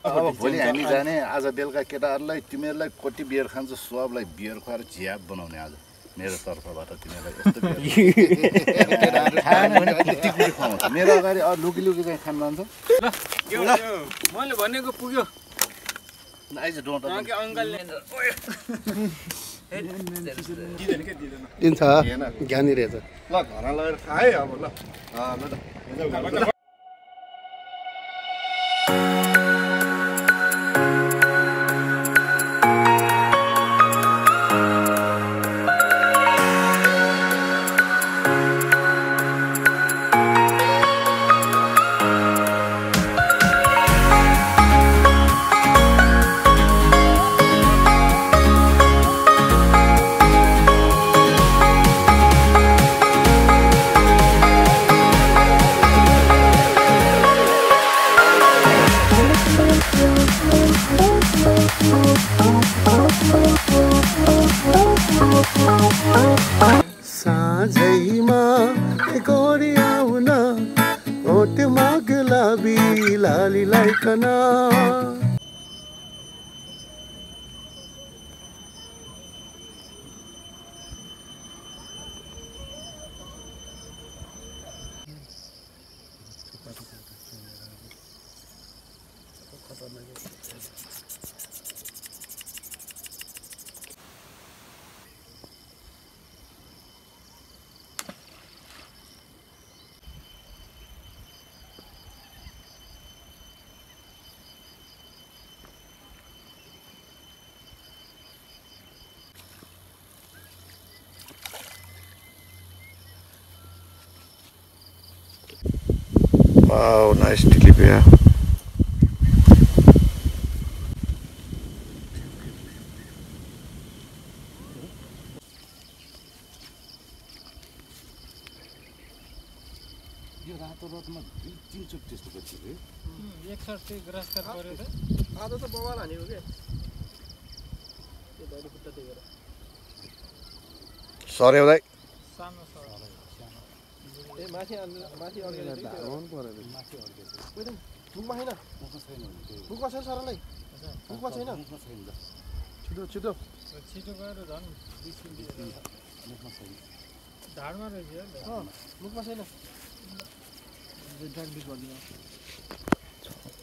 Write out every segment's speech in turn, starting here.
अब भोलि हामी जाने आज बेलुका केटाहरूलाई तिमीहरूलाई कति बियर खान्छ सबलाई बियर खुवाएर झ्याप बनाउने आज मेरो तर्फबाट तिमीहरूलाई यस्तो मेरो अगाडि लुकी लुकी चाहिँ खान जान्छ ल मैले भनेको पुग्यो आइज डोन्ट अङ्कलले दिन्छ ज्ञानी रहेछ ल घरमा लगेर खाए अब ल ल साझैमा गोरी आउन ओठमा गुलाबी लाली लाइकन Wow, nice tilapia. यो रातो रथमा दुई तीनचोटि त्यस्तो गरिदियो एकचोटि ग्रस्तर गऱ्यो त आज त बवाल हानेको के त्यो दाइले खुट्टा टेकेर Sorry, भाइ सानो छ ए माथि अड्केर धाउन पर्यो माथि अड्केर कोही मुखमा छैन मुखमा छैन सरलाई मुखमा छैन छिटो छिटो छिटो गएर झन् मुखमा छैन ढाडमा रहेछ मुखमा छैन ड्राग बिच गरिदिनु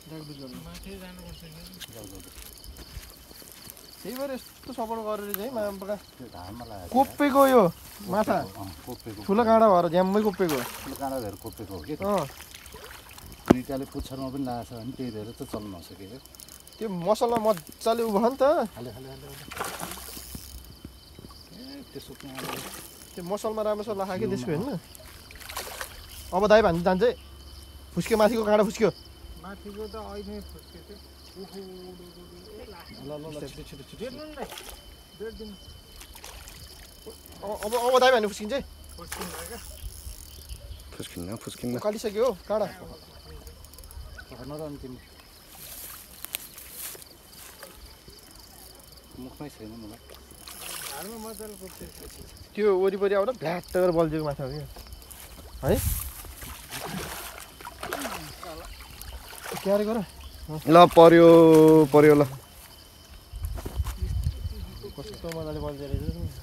ड्राग बिच गरिदिनु माथि जानुपर्छ त्यही भएर यस्तो सपोर्ट गरेर चाहिँ मामपका त्यो घाममा लाग्यो कोप्पेको यो माछा कोपेको ठुलो काँडा भएर ज्याम्मै कोप्पेको ठुलो काँडा भएर कोपेको हो कि अँ निकाले पुच्छरमा पनि लागेको छ भने त्यही भएर त चल्न नसकेको त्यो मसला मजाले उभ्यो नि त हाले ए त्यसो त्यो मसलमा राम्रोसँग राखेको कि त्यसको हेर्नु अब दाइ भन्नु जान्छ है फुस्क्यो माथिको काँडा फुस्क्यो माथिको त अहिले फुस्क्यो अब दाइ भन्नु फुस्किन्छ है फुस्किन्न काटिसक्यो हो काँडा नरहनु तिमी मुखमै छैन मलाई ढाडमा मजाले कोप्छ त्यो वरिपरि आउँदा भ्ल्याटर बल्झेको माछा हो कि है क्यारे गर ल पर्यो ल कस्तो मजाले बल्झेर रहेछ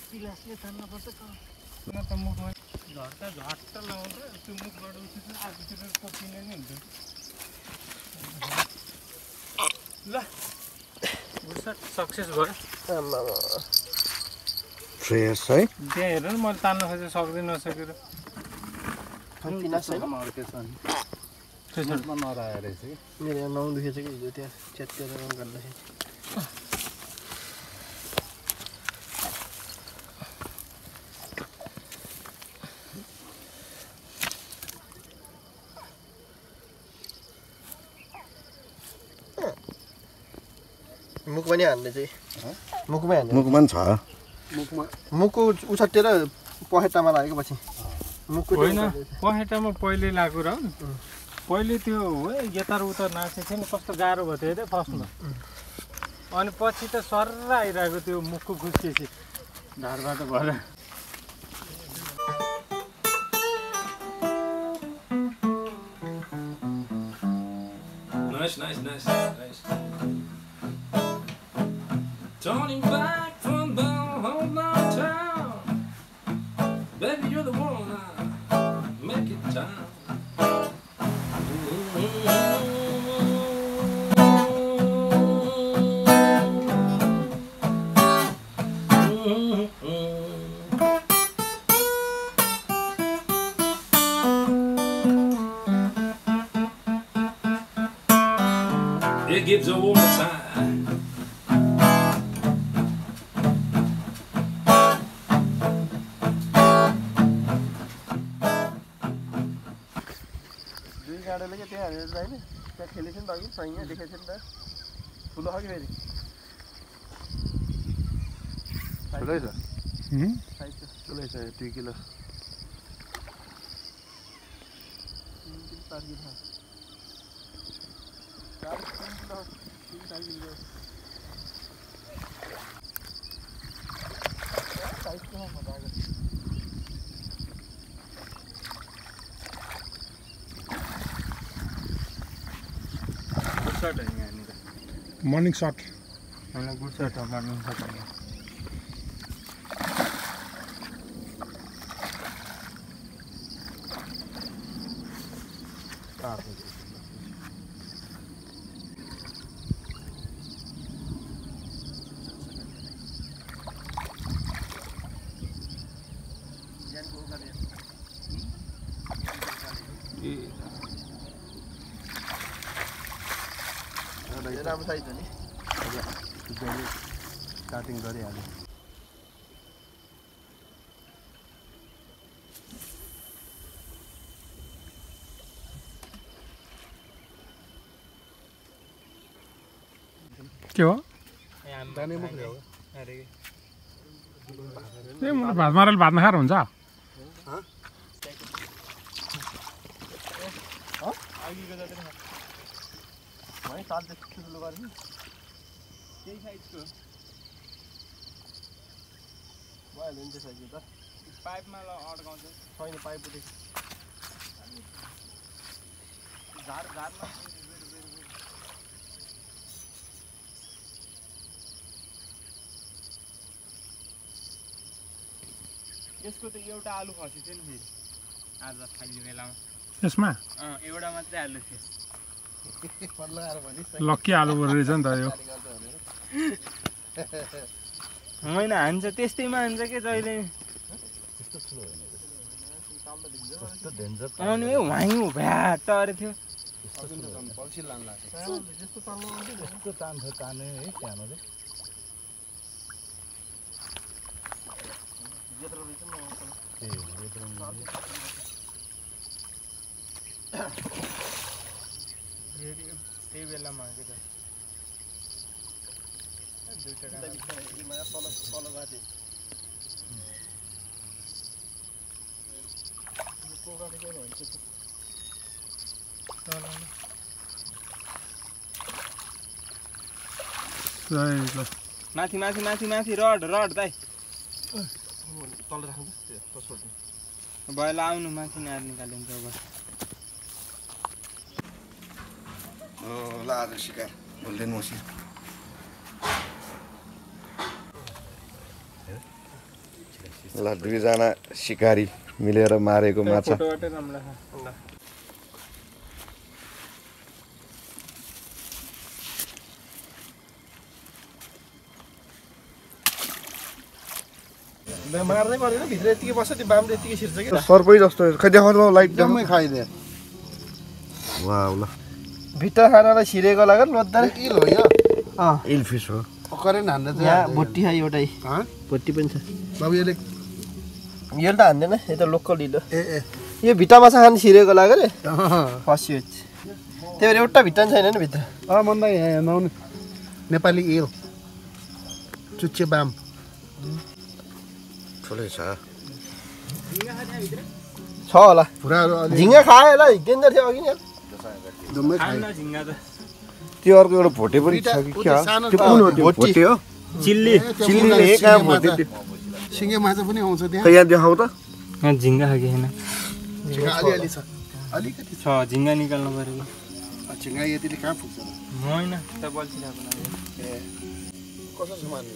पिलासले तान्नुपर्छ न त मुखमा झट्ट लाउँछ त्यो मुखबाट उठेर आफूतिर कोपिने नि हुन्छ ल सक्सेस भयो फ्रेस है त्यहाँ हेर न मैले तान्न खोजेँ सक्दै नसकेर त्यसमा नराएर रहेछ कि मेरो यहाँ नाउँ दुखेछ कि हिजो त्यहाँ च्यातेर गर्दाखेरि मुख पनि हान्ने चाहिँ मुखमै हान्ने मुखमा पनि छ मुखको उछट्टेर पखेटामा लागेको पछि मुखको होइन पखेटामा पहिले लागेको र पहिले त्यो यतार उता नाचेको थियो नि कस्तो गाह्रो भयो थियो त फर्स्टमा अनि पछि त सर्र आइरहेको त्यो मुखको खुस्किएपछि ढाडबाट भएर Turning back from the whole town. Baby, you're the one I make it time. It gives a warm time. दुई गाडीले के त्यहाँ हेरेर जाने त्यहाँ खेलेछ नि त अघि सही देखेछ नि त ठुलो हो कि फेरि ठुलै छ साइज ठुलै छ 2 किलो 4 किलो 4 किलो साइज के मजा आयो शॉट है यहाँनिर मर्निङ शट मलाई गुड शॉट हो मर्निङ शॉट हो राम्रो साइज हो नि स्टार्टिङ गरिहाल्यो के हो दाने मुखले हो अरे ए मलाई भात मारेर भात नखाएर हुन्छ अघिको जति नै है साल जस्तो ठुलो गर्ने त्यही साइजको भइहाल्यो नि त्यो साइजको त पाइपमा अड्काउँछ छैन पाइप उठेको झारमा यसको त एउटा आलु खसेको थियो नि फेरि आज खाली बेलामा यसमा एउटा मात्रै आलु थियो लक्की आलु रहेछ नि त यो होइन हान्छ त्यस्तैमा हान्छ के जहिले अनि वाइङ भ्याट अरे थियो त्यही बेलामा के त माथि माथि माथि माथि रड रड दाइ तल राख्नु त्यो छोड्नु भएला आउनु माथि नार निकालिन्छ अब ल आज शिकार गोल्डेन मसी ल दुईजना शिकारी मिलेर मारेको माछा फोटोबाटै राम्रो मार्दै पर्दैन भित्र यतिकै बस्छ त्यो बामले यतिकै छिर्छ कि सर्पै जस्तो खै देखाउनु लाइट जम्मै खाइदिए वाउ ल भित्र खानालाई छिरेको लाग्यो लोद्दा किल हो यो इलफिस हो करेन्ट हान्दा चाहिँ यहाँ भोटी खायो एउटै भोटी पनि छ बाबु यसले यो त हान्दैन यो त लोकल हिलो ए ए यो भिट्टा माछा खानु छिरेको लाग्यो रे फस्यो त्यही भएर एउटा भिट्टा छैन नि भित्र भन्दा यहाँ नआउनु नेपाली एल चुच्चे बाम ठुलै छ होला पुराहरू झिङ्गा खायो होला डेन्जर थियो अघि नि जम्मै खाइ खान्न झिङ्गा त त्यो अर्को एउटा भोटे पनि छ कि क्या सानो त्यो कुन हो त्यो भोटे हो चिल्ली चिल्लीले हे कहाँ भोटे त्यो सिङ्गे माछा पनि आउँछ त्यहाँ खै यहाँ देखाउ त झिङ्गा खाएको छैन झिङ्गा अलिअलि छ अलिकति छ झिङ्गा निकाल्नु पऱ्यो झिङ्गा यतिले कहाँ पुग्छ र होइन त बल्छिरहेको लागि ए कसो छ मान्नु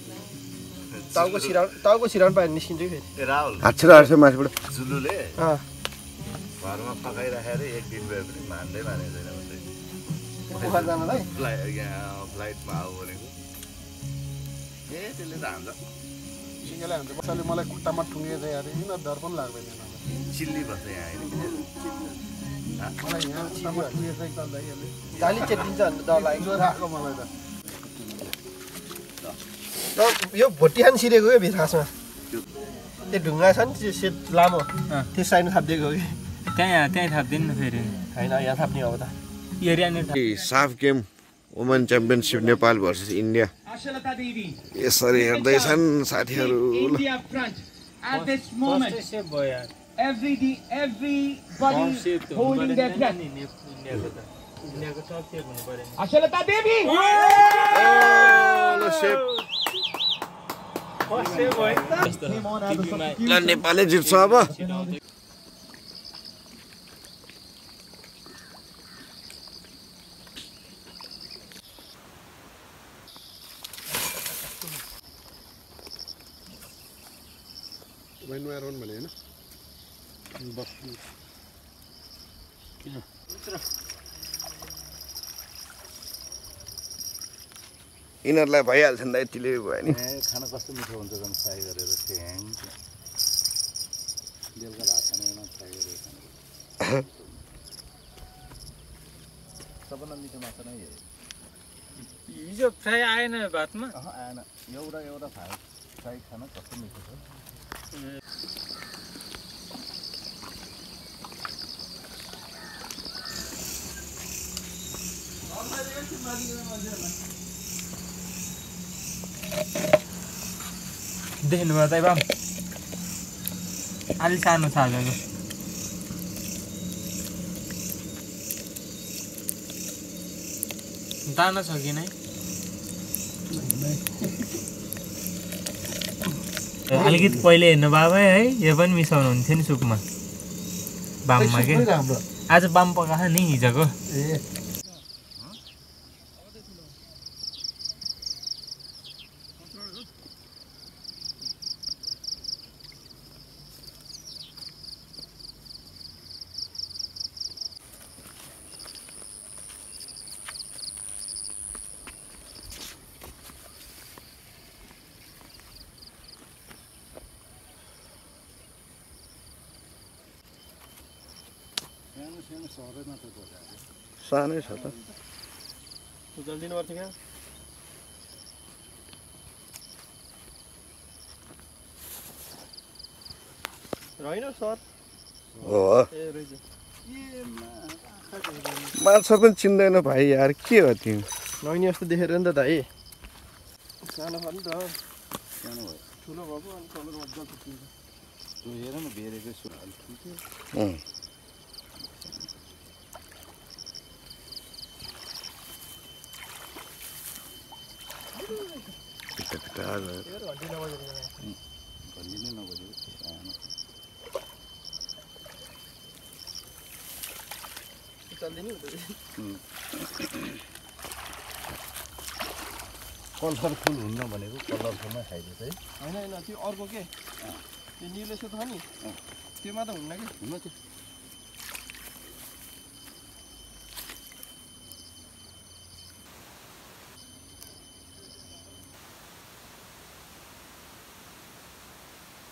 टाउको सिराउनु पायो निस्किन्छ कि फेरि ए राहुल हाच्छे माथिबाट जुलुले अँ घरमा पकाइराखेर एक दिन गए पनि मान्दैन भन्दै पोखरा जानलाई फ्लाइटमा आऊ भनेको ए त्यसले त हान्छ सिङ्गेले हान्छ कसैले मलाई खुट्टामा ठुङ्गेर अरे यिनीहरू डर पनि लाग्दैन चिल्ली भन्छ यहाँ होइन मलाई यहाँ खुट्टामा ठुङ्गेर चाहिँ चल्दा यसले गाली चेटिन्छ भने डर लाग्यो ज्वरो आएको मलाई त यो भोटिहान सिरेको क्या भित्र खासमा त्यो ढुङ्गा छ नि त्यो सेट लामो त्यो साइडमा थापिदिएको हो कि त्यहीँ थाप्दिनु न फेरि होइन यहाँ थाप्ने अब त एरियानिर SAFF game women championship Nepal versus India यसरी हेर्दैछन् साथीहरू सेफ भयो यार Everybody holding their breath. इन्डियाको सब सेफ हुनु पर्यो Ashalata Devi! ल नेपालले जित्छ अब भाइ नुहाएर भने होइन यिनीहरूलाई भइहाल्छ नि त यतिले भयो नि खाना कस्तो मिठो हुन्छ झन् फ्राई गरेर ठ्याङ बेलुका भात खाना फ्राई गरेर खानु सबभन्दा मिठो माछा नै हो हिजो फ्राई आएन भातमा आएन एउटा फ्राई खाना कस्तो मिठो छ देख्नुभयो त बाम अलि सानो छ हालेको दाना छ कि नै अलिकति पहिले हेर्नु बाबा है यो पनि मिसाउनु हुन्थ्यो नि सुपमा बाममा के आज बाम पकाएको नि हिजोको ए सानै छ त जल्दी पर्छ क्या रहेन सर हो ए रहेछ माछा पनि चिन्दैन भाइ यार के हो तिमी नैनी जस्तो देखेर नि त दाइ सानो भयो नि त सानो भयो ठुलो भएको अनि कलर मजाको चिन्छ त्यो हेर न बेरेकै सुरु घन्टी नै नबजेको सानो चल्दैन कलरफुल हुन्न भनेको कलरफुलमै खाइदिन्छ है होइन त्यो अर्को के त्यो निलो छ नि त्यो मात्र हुन्न कि हुन त्यो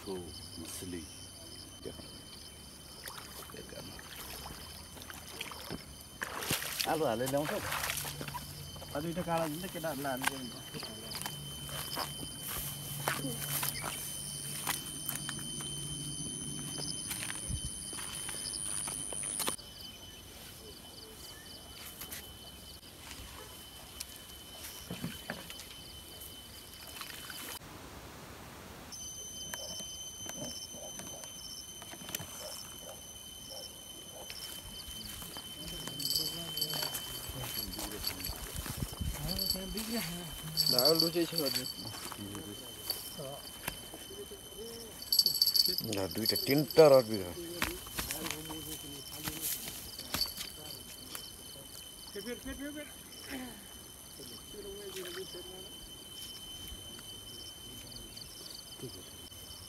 मछली आलु हालेर ल्याउँछ दुईवटा काँडा दिन्छ केटाहरूलाई हाल्नु पर्छ धागो लुचै छ दुईटा तिनवटा रड बिग्र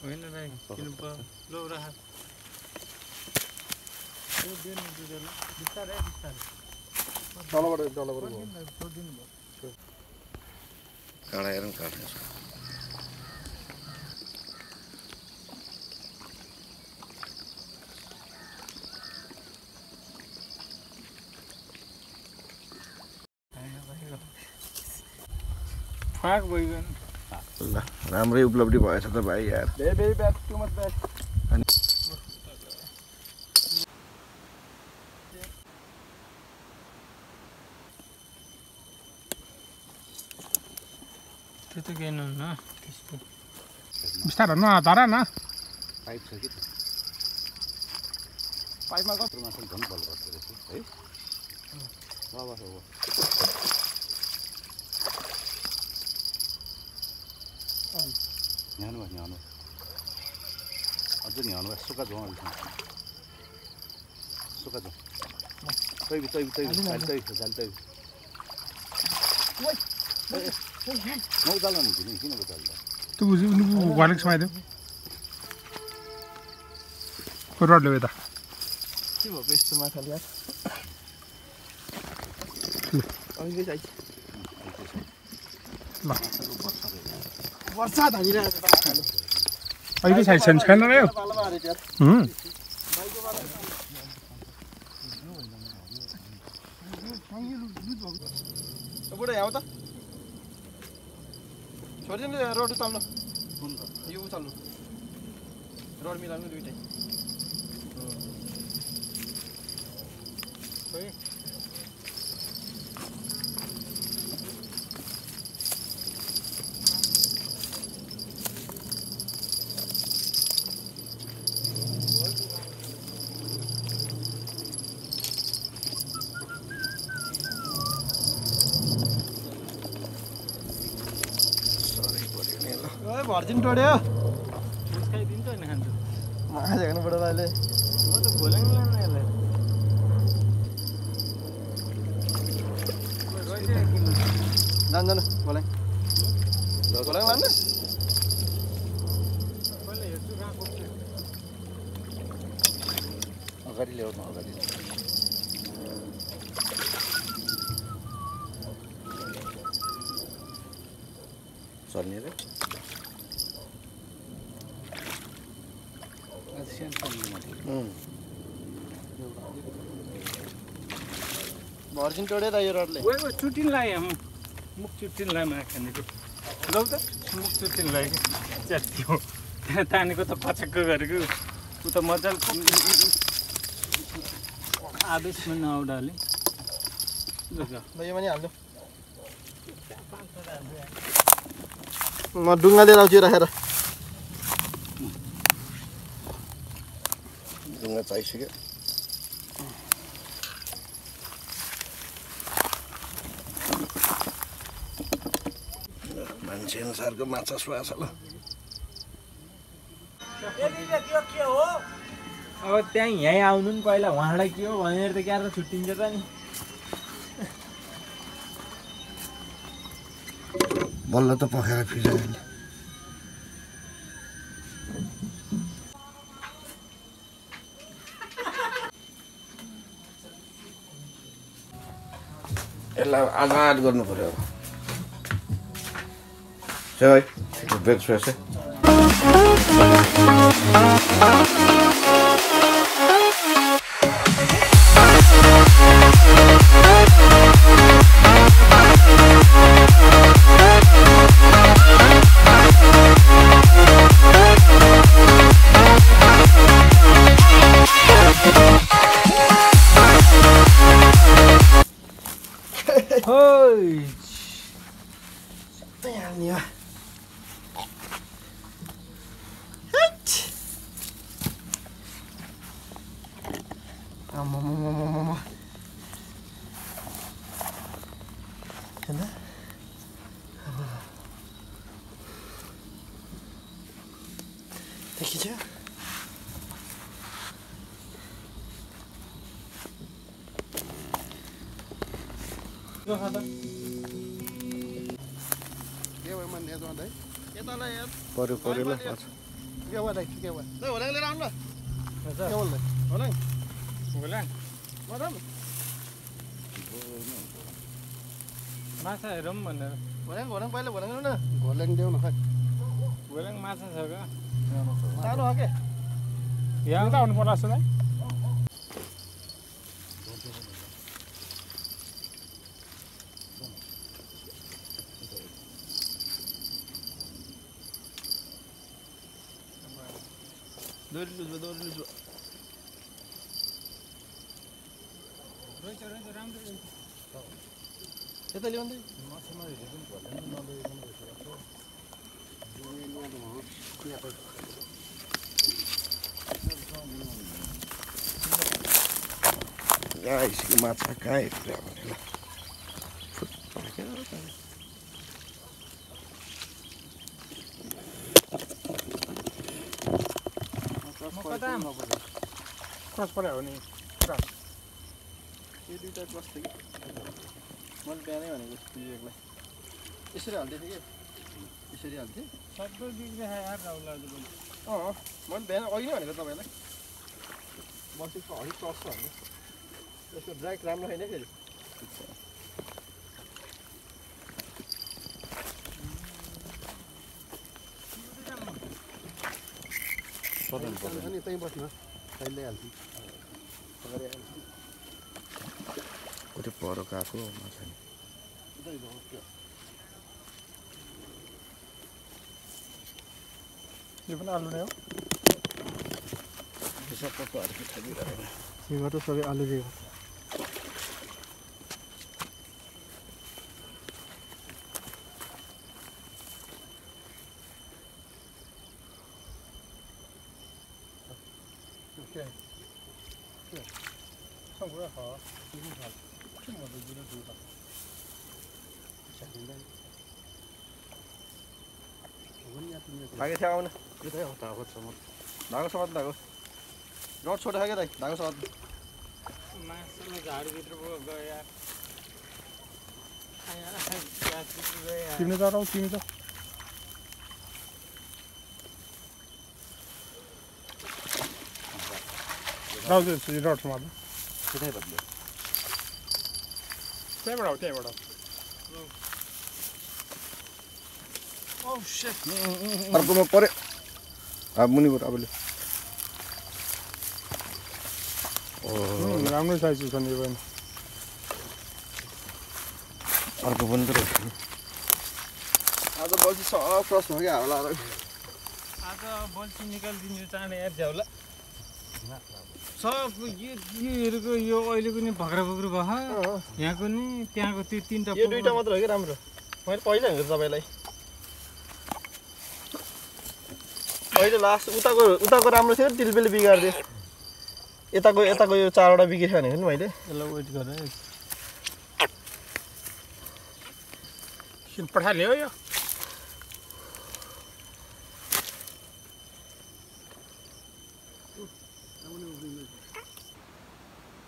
होइन राई किन प लौ राख त्यो दिन बिस्तारै बिस्तारै तलबाट छोडिदिनु भयो काँडा हेरौँ काट्नु फाक भइगयो ल राम्रै उपलब्धि भएछ त भाइ यार very bad, too much bad. त्यो त केही नहुन्न त्यसको बिस्तारै न तर न पाइप छ कि पाइपमा कस्तो मासु झन् बल गर्दो रहेछ है न्यानो अझ न्यानो सुक्खा जाउँ अलिक सुक्खा जाउँ नउचाल्नु नि किन उचाल्दा त्यो बुझ्यो वालेक्स समाइदियो रडले यता के भयो यस्तो माछाले यार अहिले चाहिँ ल वर्षा धानिरहेको छ अहिले साइड सेन्स छैन र यो बुढा यहाँ त छोडिदिनु रोड उचाल्नु यो उचाल्नु रोड मिलाउनु दुइटै भर्जिन टोड्यो खाइदिन्छ होइन खान्छ माछा हेर्नु बुढो भाइले म त भोलै मिलाउनु यसलाई जानु भोलै भोलै लानु पहिला हेर्छु कहाँ पुग्छ अगाडि ल्याउनु अगाडि चल्ने रे भर्जिन टोड्यो त यो रोडले गएको चुटिन लाग्यो मुख चुटिन लाग्यो माछा खानेको लौ त मुख चुटिन लाग्यो च्यात्यो त्यहाँ तानेको त पचक्क गरेको ऊ त मजाले आवेशमा नआउडाले यो पनि हाल्नु म डुङ्गा लिएर आउँछु राखेर ढुङ्गा चाहिसक्यो मान्छे अनुसारको माछा सुहाछ ल अब त्यहाँ यहीँ आउनु नि पहिला उहाँलाई के हो भनेर त क्याएर छुट्टिन्छ त नि बल्ल त पखाएर फिजायो नि यसलाई आजाद गर्नु पर्यो अब है ब्रेकफास्ट देखिन्छ के भयो मन यहाँ जाँदै यतालाई यार पर्यो ल माछा के भयो दाइ के भयो ल होला लिएर आउनु ल के बोल्दै होला मदन माछा हेरौँ भनेर भोल्याङ पहिला भोल्याङ न घोर्ल्याङ देऊ न खै घोर्याङ माछा छ क्या सानो हो के यहाँ त आउनु पर्ला जस्तो दाइ दोरी लुज यता ल्याउँदै यसको माछा कहाँ हेरेर भने ल क्रस पऱ्यो हो नि यो दुईटा क्रस थियो कि मैले बिहानै भनेको पिएकलाई यसरी हाल्दै थिएँ कि यसरी हाल्थेँ सबै बिग्रिया यार राहुल आज पनि मैले बिहान अघि नै भनेको तपाईँलाई बसेको हरि क्रस छ भने यसको ड्राइक राम्रो छैन फेरि अनि त्यहीँ बस्न कहिले हाल्छु कति पर गएको माछा नि यो पनि आलु नै हो सिँगट सबै आलु दिएको धागे थियो आउन धागो समात धागो रड छोटा क्या दाइ धागो समात माछाले झाडीभित्र पो गयो यार तिमी त रौ तिमी त राउजु रड समात त्यहीँबाट हो त्यहीँबाट अर्कोमा पर्यो मुनिबाट अबले राम्रो साइज छ नि यो पनि अर्को पनि त रहेछ आज बल्छी सब क्रस भयो क्या होला आज बल्छी निकालिदिनु चाँडै यार झ्याउला सब योहरूको यो अहिलेको नि भक्रा भुक्रू भयो यहाँको नि त्यहाँको त्यो तिनवटा यो दुईटा मात्र हो कि राम्रो मैले पहिला हेरेँ तपाईँलाई अहिले लास्ट उताको राम्रो थियो तिलबिल बिगारिदियो यताको यो चारवटा बिग्रियो भनेको नि मैले यसलाई वेट गरेँ पठाइलियो यो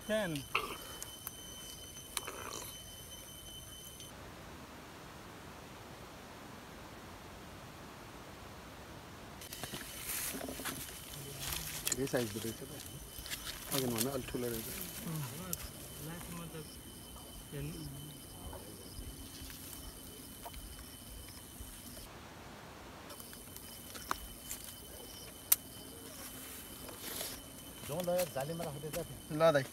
Ten. यही साइज रहेछ त अघि भन्दा अलिक ठुलो रहेछ ल दाइ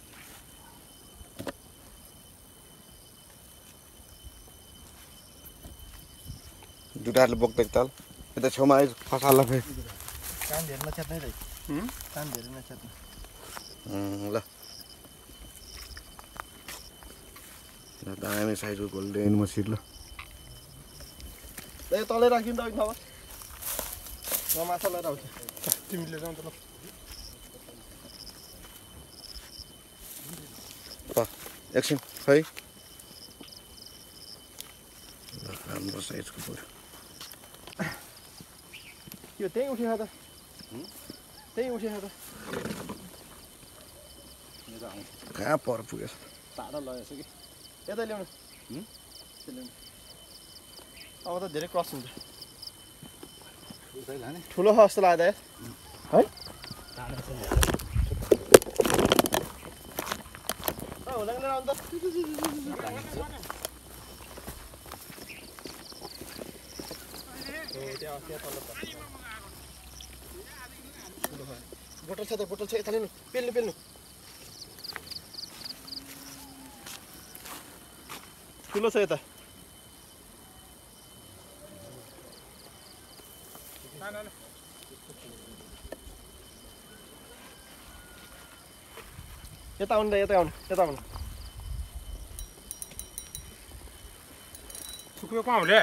दुटाले बोक्दै ताल यता छेउमा आइज फसाल्ला फेरि कान धेरै नछ्यात्नै दाइ कान धेरै नछ्यात्नु ल दामी साइजको गोल्डेन मछली ल ए तलै राखिदिनु त अघि नभए म माछा लिएर आउँछु तिमीले जाउँ त ल एकछिन खै राम्रो साइजको पऱ्यो यो त्यहीँ उठेको त त्यहीँ उठेको त कहाँ पर पुगेछ टाढा लगेछ कि यता ल्याउनु अब त धेरै क्रस हुन्छ उतै लाने ठुलो छ जस्तो लाग्दा है हुँदैन अन्त बोतल छ त बोतल छ यता लिनु पेल्नु पेल्नु ठुलो छ यता यता आउनु यता आउनु यता आउनु सुक्यो पाउँले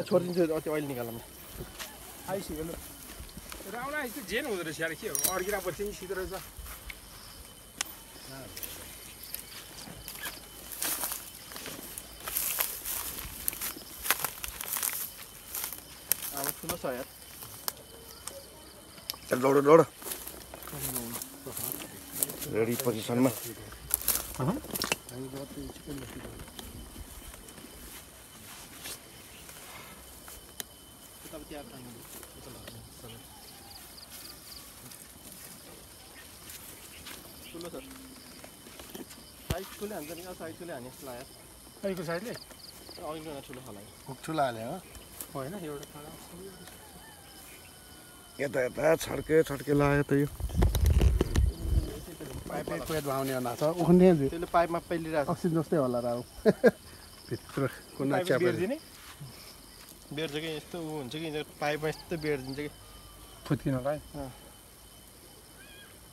छोडिदिन्छु त्यो अहिले निकाल्नु आइसक्यो ल राउला यस्तो जेन हुँदो रहेछ यार के हो अर्किरा पछि नि सिधो रहेछ अब ठुलो छ यार चल दौड दौड रेडी पोजिसनमा ठुलो छ साइज ठुलो हान्छ नि साइज ठुलो हाने जस्तो लाग्यो अहिलेको साइडले अघिल्लो ठुलो खाला ठुलो हाल्यो हो होइन एउटा यता यता छड्के छड्के लाग्यो त यो पाइपै पेटमा आउने अना छ उखुन्ने त्यसले पाइपमा पेलिरहेको अक्सिजन जस्तै होला र अब भित्र कुना च्यापेर बेर्छ कि यस्तो ऊ हुन्छ कि पाइपमा यस्तो बेर्दिन्छ कि फुत्किनलाई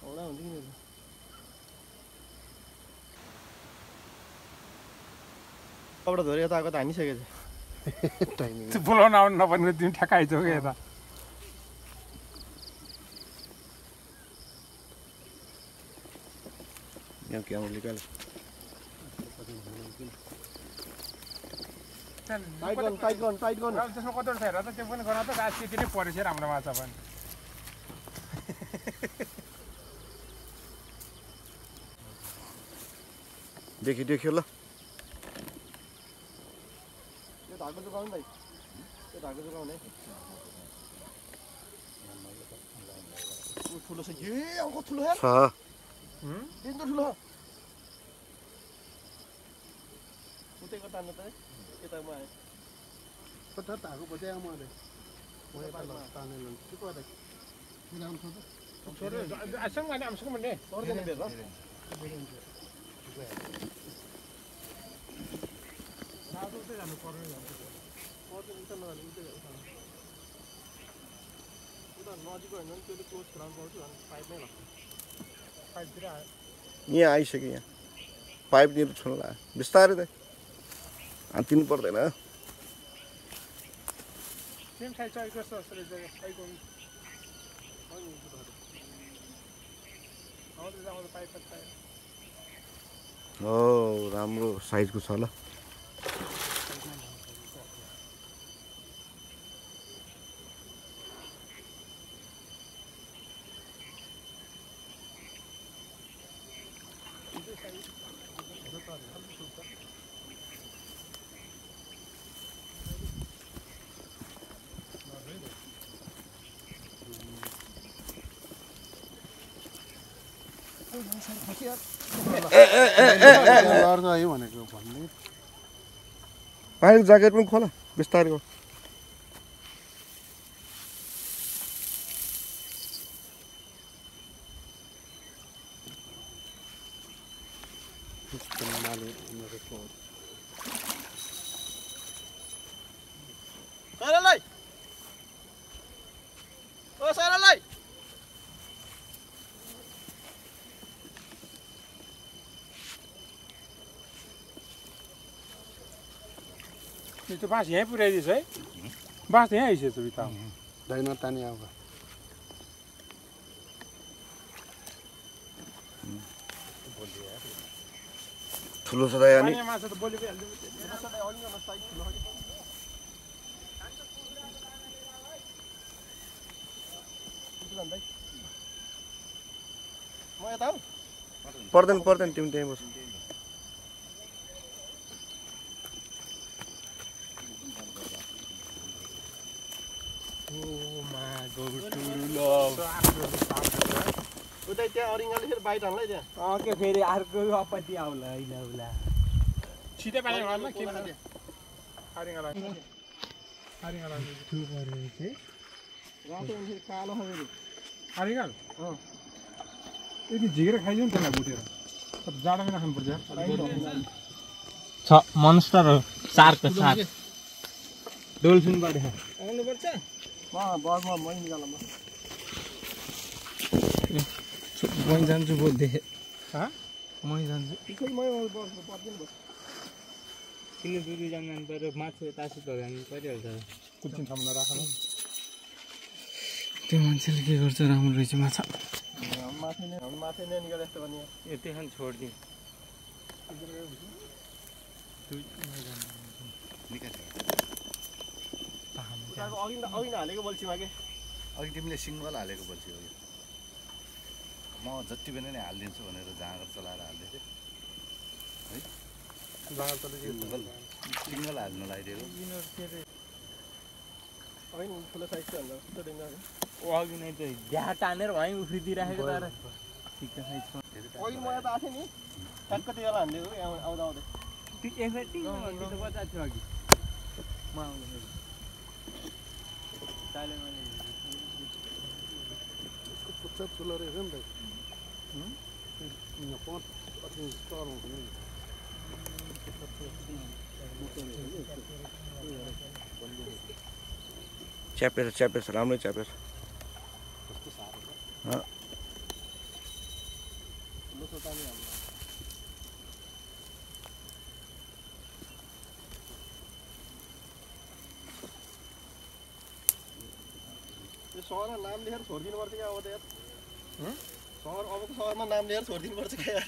औडा हुन्छ कि कपडा धोएर यता आएको त हानिसकेको छ टाइमिङ बोलाउन आउनु नपर्ने तिमी ठ्याक्क आइजौ क्या यता यहाँ क्याउ निकाल टाइट गर्नु टाइट गर्नु टाइट गर्नु अब त्यसमा कतिवटा छ हेर त त्यो पनि गर त गाछ त्यति नै परेछ राम्रो माछा पनि देखियो ल यो धागो जोगाउनु भाइ यो धागो जोगाउने ठुलो छ ए अङ्क ठुलो है छ दिन त ठुलो उतैको तान्नु त यतामा आयो कता धागो बजाय मैले ओए पाला ताने लन के को देख मिलाउन छ त छोरो आसँग अनि आमसँग भन्ने पर्दैन बेर ल साधु चाहिँ जानु पर्ने पर्दैन उता नजानु उता नजिक होइन नि त्यसले क्लोज खेलाउनु पर्छ अनि पाइपमै लाग्छ पाइपतिर आयो यहाँ आइसक्यो यहाँ पाइपतिर छुन लाग्यो बिस्तारै त हातिनु पर्दैन सेम साइज चाहिँ कस्तो जस्तो रहेछ साइजको आउँदै पाइप पाइप हो राम्रो साइजको छ ल लड्न आयो भनेको भन्ने पानीको ज्याकेट पनि खोला बिस्तारै हो सरलाई ओ सरलाई त्यो बाँस यहीँ पुऱ्याइदिएछ है बाँस यहीँ आइसकेछ भित्र दैन तानी अब ठुलो छ त यहाँ नि माछा त बोली भइहाल्छ म यता पर्दैन पर्दैन तिमी त्यहीँ बस उतै त्यहाँ अरिङ्गाले फेरि बाइट हान्ला त्यहाँ के फेरि अर्को अपत्ति आउला इलाउला छिटै पानी हाल्न के हारिङला रातो हुन्छ कालो खबेरी हारिङल यदि झिकेर खाइदियो नि त्यसलाई भुटेर जाडोमै राख्नुपर्छ छ मनस्टर हो सार्कको सार्क डोल्फिन बढे आउनुपर्छ बगमा मै निकाल्नु म जान्छु बो देखे म जान्छु खै मै बस्नु पर्दैन बस किन दुई जान जानु पर्यो माथि तासित जानु परिहाल्छ कुचिन ठाउँमा राख्नु त्यो मान्छेले के गर्छ राम्रो रहेछ माछा माथि नै निकाले जस्तो भने यति खान छोडिदिउँ अघि हालेको बल्छीमा के अघि तिमीले सिङ्गल हालेको बल्छी हो म जति पनि नै हालिदिन्छु भनेर जाँगर चलाएर हाल्दै थिएँ है सिङ्गल हाल्नु लगाइदिएको अघि ठुलो साइजको हाल्दा कस्तो डेन्जर अघि नै त झ्या तानेर वहीँ उफ्रिदिइराखेको तर ठिक्क साइजको अघि म यता आएको थिएँ नि ठ्याक्क त्यो बेला हालिदिएको आउँदा आउँदै त्यो एकचोटि बजाएको थियो अघि म आउँदाखेरि ताले मैले यसको पुच्चा ठुलो रहेछ नि त च्यापेर राम्रै च्यापेर त्यो सहरमा नाम लेखेर छोडिदिनुपर्छ क्या अब त यार अबको सहरमा नाम लेखेर छोडिदिनुपर्छ क्या यार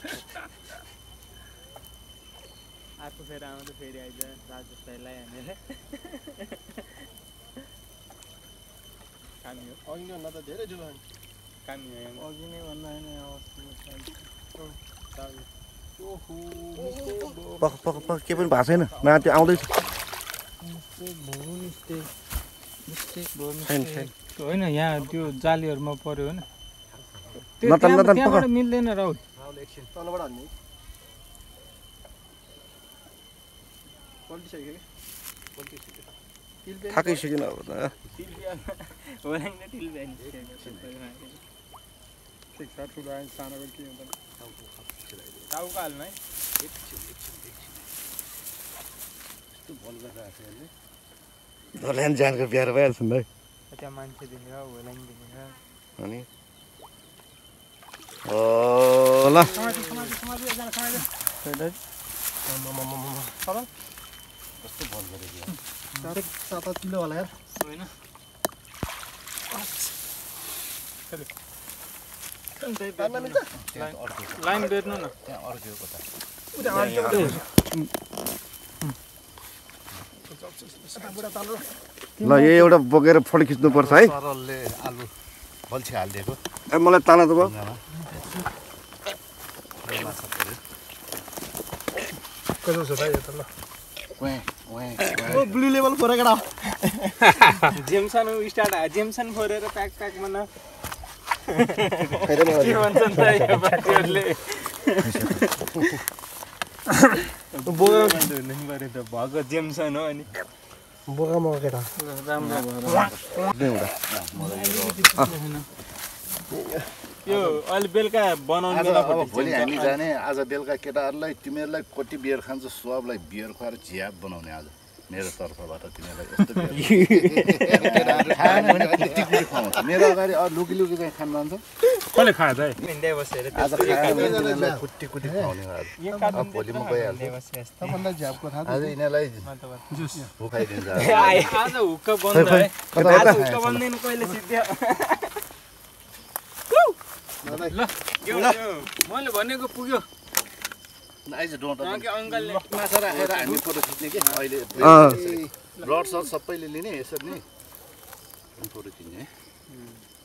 आएको फेरि आउँदा फेरि आइज राजस्थानलाई हानेर कामी हो अघि नै भन्दा त धेरै ठुलो कामी हो अघि नै भन्दा पक के पनि भएको छैन न त्यो आउँदैछ होइन यहाँ त्यो जालीहरूमा पर्यो होइन नतन त्यहाँबाट मिल्दैन राहुल तलबाट हान्ने पल्टिसक्यो कि थाकिसकेन अब त होला नि टिल बिहान ठिक छ ठुलो आयो सानोको के हुन्छ टाउको हाल्नु है धोल्यान जानको बिहार भइहाल्छ नि त्यहाँ मान्छे दिने होला नि दिने अनि ल कस्तो बल गरेको 7-8 किलो होला यार होइन लाइन बेर्नु न त्यहाँ अर्को कता ल यो एउटा बोकेर फोटो खिच्नुपर्छ है सरलले आलु बल्छी हालिदिएको मलाई ताना त भयो कस्तो छ दाइ यता ल ओ ब्लू लेभल फोरेकडा जेमसन स्टार्ट जेमसन फोरेर प्याक प्याकमा न के भन्छन् त यो पार्टीहरूले बोगा भन्नु पऱ्यो त भएको जेमसन हो अनि बोगा मगा केटा यो अहिले बेलुका बनाउनु आज अब भोलि हामी जाने आज बेलुका केटाहरूलाई तिमीहरूलाई कति बियर खान्छ सबलाई बियर खुवाएर झ्याप बनाउने आज मेरो तर्फबाट तिमीहरूलाई यस्तो मेरो अगाडि लुकी लुकी चाहिँ खान जान्छ कसले खायो त हिँड्दै बसेर आज तिमीहरूलाई कुट्टी कुट्टी खुवाउने अब भोलि म गइहाल्छु तपाईँलाई झ्यापको थाहा आज यिनीहरूलाई भुकाइदिन्छ आज हुक्का बन्द है आज हुक्का बन्दैन कहिले सिद्ध्यो ल मैले भनेको पुग्यो आइज डोट अङ्कलले माछा राखेर हामी फोटो खिच्ने कि अहिले ब्लड सट सबैले लिने यसरी नै फोटो खिच्ने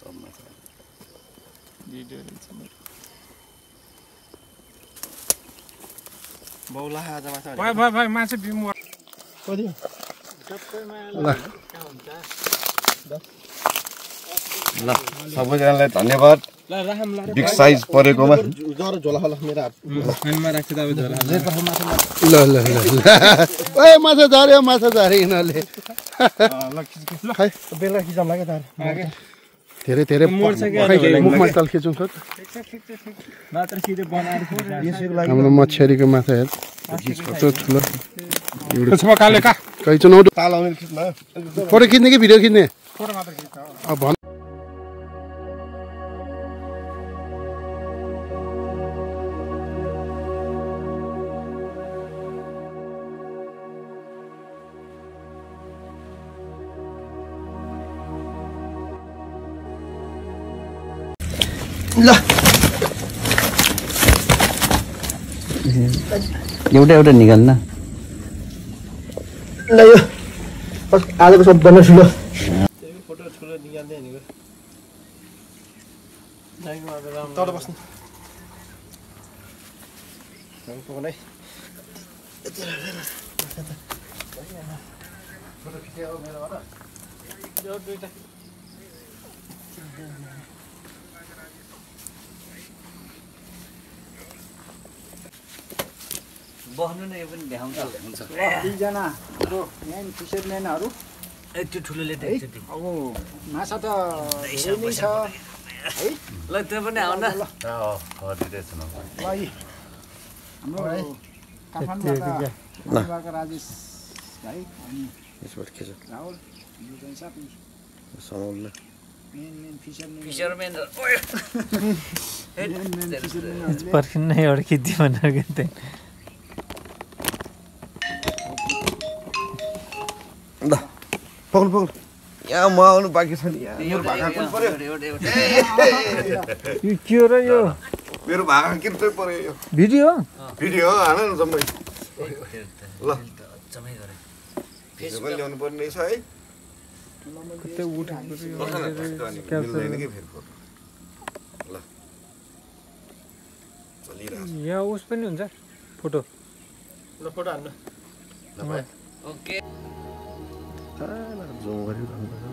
सब माछा बौला आज माछा भाइ माछा बिमु कति सबैमा ल कहाँ हुन्छ ल सबैजनालाई धन्यवाद बिग साइज परेकोमा जरा झोला होला मेरो हात हैनमा राख्छु तपाईँ झोला ल ल ल ओए माछा झर्यो यिनीहरूले खै बेलुका खिचाउँ लाग्यो तार धेरै धेरै मुखमा तल खिचौँ सर मात्र सिधै बनाएर हाम्रो मछरीको माछा हेर कस्तो ठुलो त्यसमा काले का कैचो नौ ताल आउने खिच्न फोटो खिच्ने कि भिडियो खिच्ने फोटो मात्र खिच्छ अब भन ल एउटा निकाल्न ल यो आजको सबभन्दा ठुलो फोटो ठुलो निकाल्दै हिँडेको तल बस्नु बस्नु न यो पनि देखाउँछ हुन्छ दुईजना यहाँ फिसरम्यानहरू त्यो ठुलोले देख्छ त्यो अब माछा त यही छ है ल त्यो पनि आउन दिँदैछ न हाम्रो काठमाडौँबाट राजेश भाइ अनि यसबाट खिच राहुल दुईजना साथ समाउन मेन फिसरम्यान पर्खिन्न एउटा खिच्दी भनेर के ल पक्नु यहाँ म आउनु बाँकी छ नि यो के हो र यो मेरो भागा किन्नै पर्यो यो भिडियो हाल न जम्मै ल जम्मै गरे फेसबुक ल्याउनु पर्ने रहेछ है कतै उठेको मिल्दैन कि फेरि फोटो ल चलिरहेछ यहाँ उस पनि हुन्छ फोटो ल फोटो हान्न ओके जुम गरिरहनु पर्छ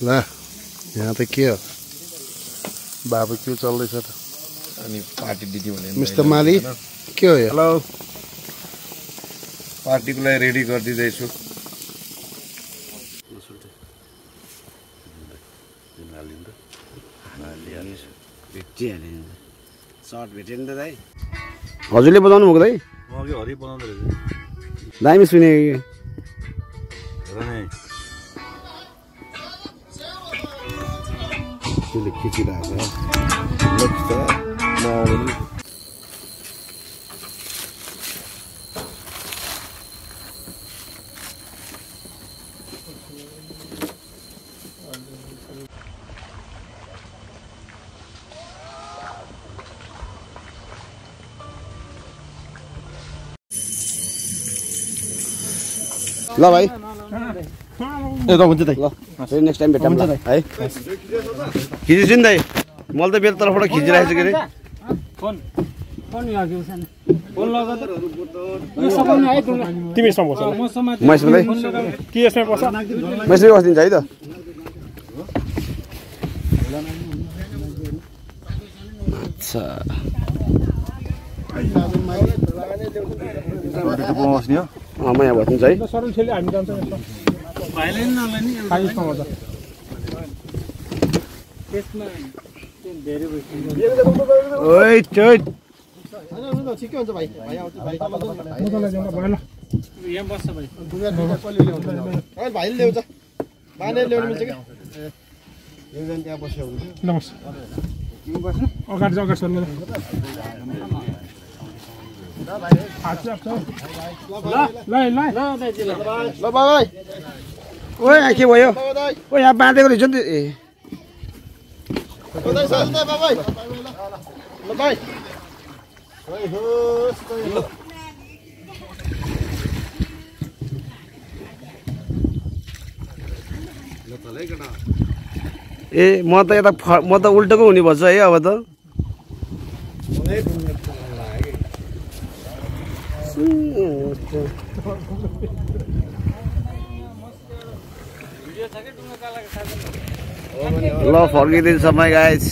ल यहाँ त के हो बाबुक्यू चल्दैछ त अनि पार्टी दिदी भने मिस्टर माली के हो यो हेलो पार्टीको लागि रेडी गरिदिँदैछु सर्ट भेट्यो नि त दाइ हजुरले बजाउनु भएको दाइ हरि बनाउँदो रहेछ दामी सुनेको त्यसले खिचिरहेको ल भाइ ए त हुन्छ दाइ ल फेरि नेक्स्ट टाइम भेटौँ ल है खिचिदिनु नि दाइ मैले त मेरो तर्फबाट खिचिरहेको छु के अरे तिमी यसमा बस म यसमा दाइ के यसमा बस म यसमै बसिदिन्छु है त अच्छा बस्ने हो म यहाँ बसिदिन्छु है सरल खेले हामी जान्छ भाइले नि नलाई नि खाइसमा बस त्यसमा धेरै ओइ चोट ठिकै हुन्छ भाइ भाइ आउँछ भाइ यहाँ बस्छ भाइ भाइले ल्याउँछ बाँधेर ल्याउनु मिल्छ कि एकजना त्यहाँ बस्यो हुन्छ नमस्ते अगाडि सर्नु ल बाबाई ओए यहाँ के भयो ओ यहाँ बाँधेको रहेछ नि त ए ए म त यता म त उल्टोको हुने भन्छ है अब त ल फर्किँदैछ समय गाइस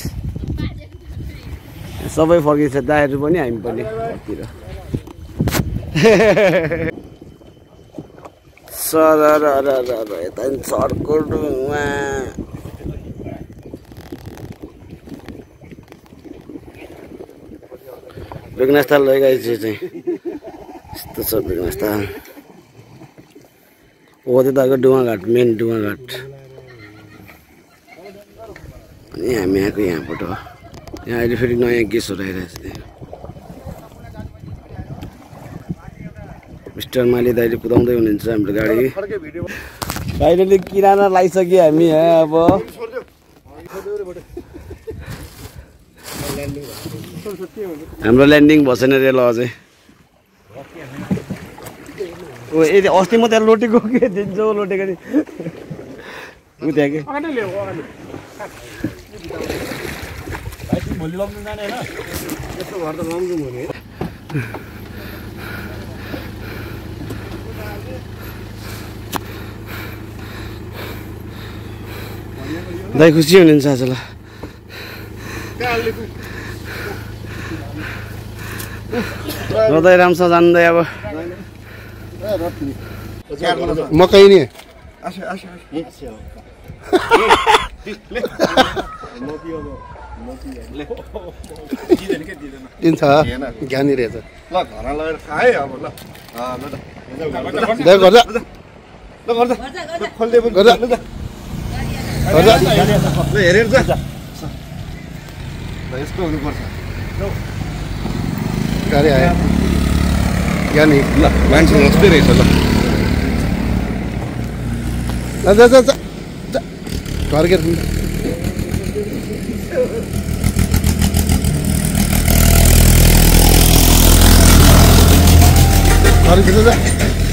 सबै फर्किन्छ दाइहरू पनि हामी पनि सर यता सरको डुङमा बेगनास्थल लगाइ चाहिँ यस्तो छ बेगनास्थल हो त्यताको डुवाघाट मेन डुवाघाट अनि हामी आएको यहाँबाट यहाँ अहिले फेरि नयाँ गेसहरू आइरहेको छ मिस्टर माली दाइले कुदाउँदै हुनुहुन्छ हाम्रो गाडी फाइनली किराना लगाइसक्यो हामी यहाँ अब हाम्रो ल्यान्डिङ भएन रेल अझै ओ ए अस्ति म त्यहाँ लोटेको के दिन्छ लोटेको नि उ त्यहाँ के भोलि लग्नु जाने होइन यस्तो घर त लम्जुम हुने दाइ खुसी हुनुहुन्छ आज ल दाइ राम्रोसँग जान्दै अब मकै नि दिन्छ ज्ञानी रहेछ ल घरमा लगेर खाए अब ल गर्दा ल गर्दा खोल्दै पनि ल हेरेर जा यस्तो हुनुपर्छ गाडी आयो ज्ञानी ल मान्छे नच्दै रहेछ ल घर के घर